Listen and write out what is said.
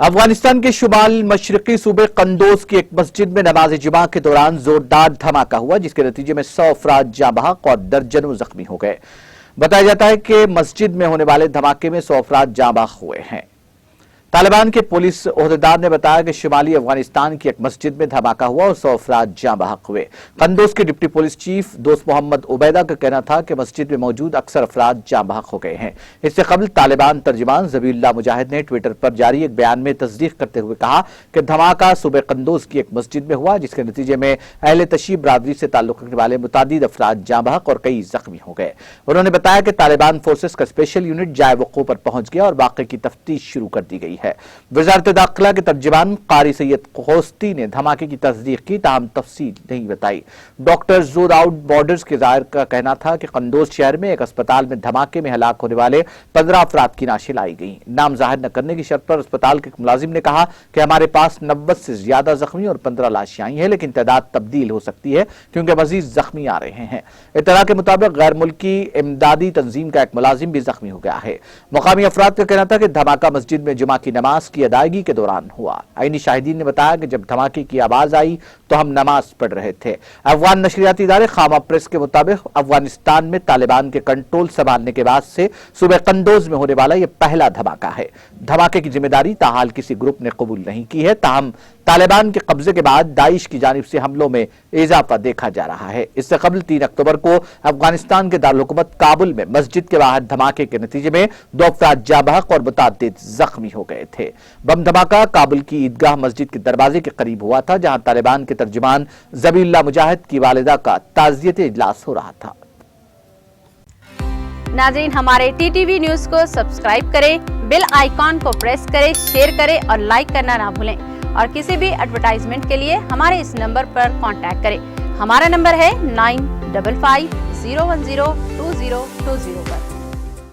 अफगानिस्तान के शुमाल मशरकी सूबे कंदोज की एक मस्जिद में नमाज जुमा के दौरान जोरदार धमाका हुआ, जिसके नतीजे में 100 अफराद जाँ बहक और दर्जनों जख्मी हो गए। बताया जाता है कि मस्जिद में होने वाले धमाके में 100 अफराद जाँ बहक हुए हैं। तालिबान के पुलिस ओहदेदार ने बताया कि शुमाली अफगानिस्तान की एक मस्जिद में धमाका हुआ और 100 अफराद जाँ बहक हुए। कंदोज के डिप्टी पुलिस चीफ दोस्त मोहम्मद उबैदा का कहना था कि मस्जिद में मौजूद अक्सर अफराद जाँ बहक हो गए हैं। इससे कबल तालिबान तर्जुमान ज़बीहुल्लाह मुजाहिद ने ट्विटर पर जारी एक बयान में तस्दीक करते हुए कहा कि धमाका सूबे कंदोज की एक मस्जिद में हुआ, जिसके नतीजे में अहले तशीब बरादरी से ताल्लुक रखने वाले मुतादिद अफराद जाँ बहक और कई जख्मी हो गए। उन्होंने बताया कि तालिबान फोर्सेस का स्पेशल यूनिट जाए वक़ूफ़ पर पहुंच गया और वाक़े की तफ्तीश शुरू कर दी गई है। वज़ारत दाखिला के तर्जुमान कारी सैयद खोस्ती ने धमाके की तस्दीक की, ताहम तफसील नहीं बताई। डॉक्टर विदाउट बॉर्डर्स के ज़ाहिर का कहना था कि कंदोज शहर में एक अस्पताल में धमाके में हलाक होने वाले 15 अफराद की नाशें लाई गई। नाम जाहिर न करने की शर्त पर अस्पताल के मुलाजिम ने कहा कि हमारे पास 90 से ज्यादा जख्मी और 15 लाशें आई हैं, लेकिन तादाद तब्दील हो सकती है क्योंकि मजीद जख्मी आ रहे हैं। इत्तला के मुताबिक गैर मुल्की इमदादी तंजीम का एक मुलाजिम भी जख्मी हो गया है। मुकामी अफराद का कहना था कि धमाका मस्जिद में जुमा की नमाज की अदायगी के दौरान हुआ। आईनी शाहिदीन ने बताया कि जब धमाके की आवाज आई तो हम नमाज पढ़ रहे थे। अफगान नशरियाती इदारे खामा प्रेस के मुताबिक अफगानिस्तान में तालिबान के कंट्रोल संभालने के बाद से सूबे कंदोज में होने वाला यह पहला धमाका है। धमाके की जिम्मेदारी ताहाल किसी ग्रुप ने कबूल नहीं की है, ताहम तालिबान के कब्जे के बाद दाइश की जानिब से हमलों में इजाफा देखा जा रहा है। इससे कबल 3 अक्टूबर को अफगानिस्तान के दारुल-हुकूमत काबुल में मस्जिद के बाहर धमाके के नतीजे में 2 अफराद जाँ बहक और मुतादिद जख्मी हो गए थे। बम धमाका काबुल की ईदगाह मस्जिद के दरवाजे के करीब हुआ था, जहां तालिबान के तर्जुमान ज़बीहुल्लाह मुजाहिद की वालिदा का ताज़ियती इजलास हो रहा था। नाज़रीन, हमारे टीटीवी न्यूज़ को सब्सक्राइब करें, बेल आइकॉन को प्रेस करें, शेयर करें और लाइक करना ना भूलें। और किसी भी एडवर्टाइजमेंट के लिए हमारे इस नंबर पर कांटेक्ट करें। हमारा नंबर है 9550102020 पर।